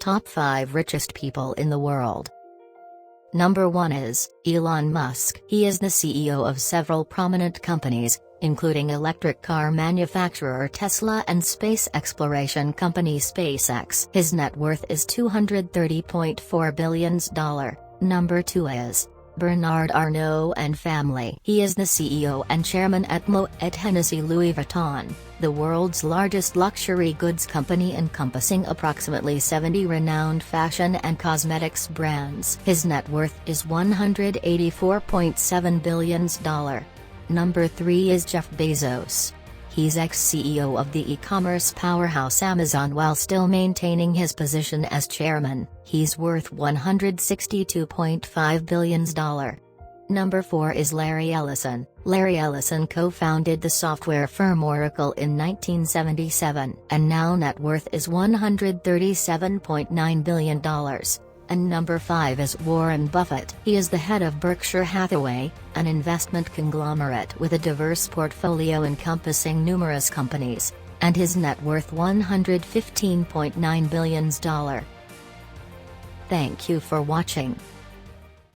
Top 5 Richest People in the World. Number 1 is Elon Musk. He is the CEO of several prominent companies, including electric car manufacturer Tesla and space exploration company SpaceX. His net worth is $230.4 billion. Number 2 is Bernard Arnault and family. He is the CEO and chairman at Moet Hennessy Louis Vuitton, the world's largest luxury goods company encompassing approximately 70 renowned fashion and cosmetics brands. His net worth is $184.7 billion. Number 3 is Jeff Bezos. He's ex-CEO of the e-commerce powerhouse Amazon while still maintaining his position as chairman. He's worth $162.5 billion. Number 4 is Larry Ellison. Larry Ellison co-founded the software firm Oracle in 1977, and now net worth is $137.9 billion. And number 5 is Warren Buffett. He is the head of Berkshire Hathaway, an investment conglomerate with a diverse portfolio encompassing numerous companies, and his net worth $115.9 billion. Thank you for watching.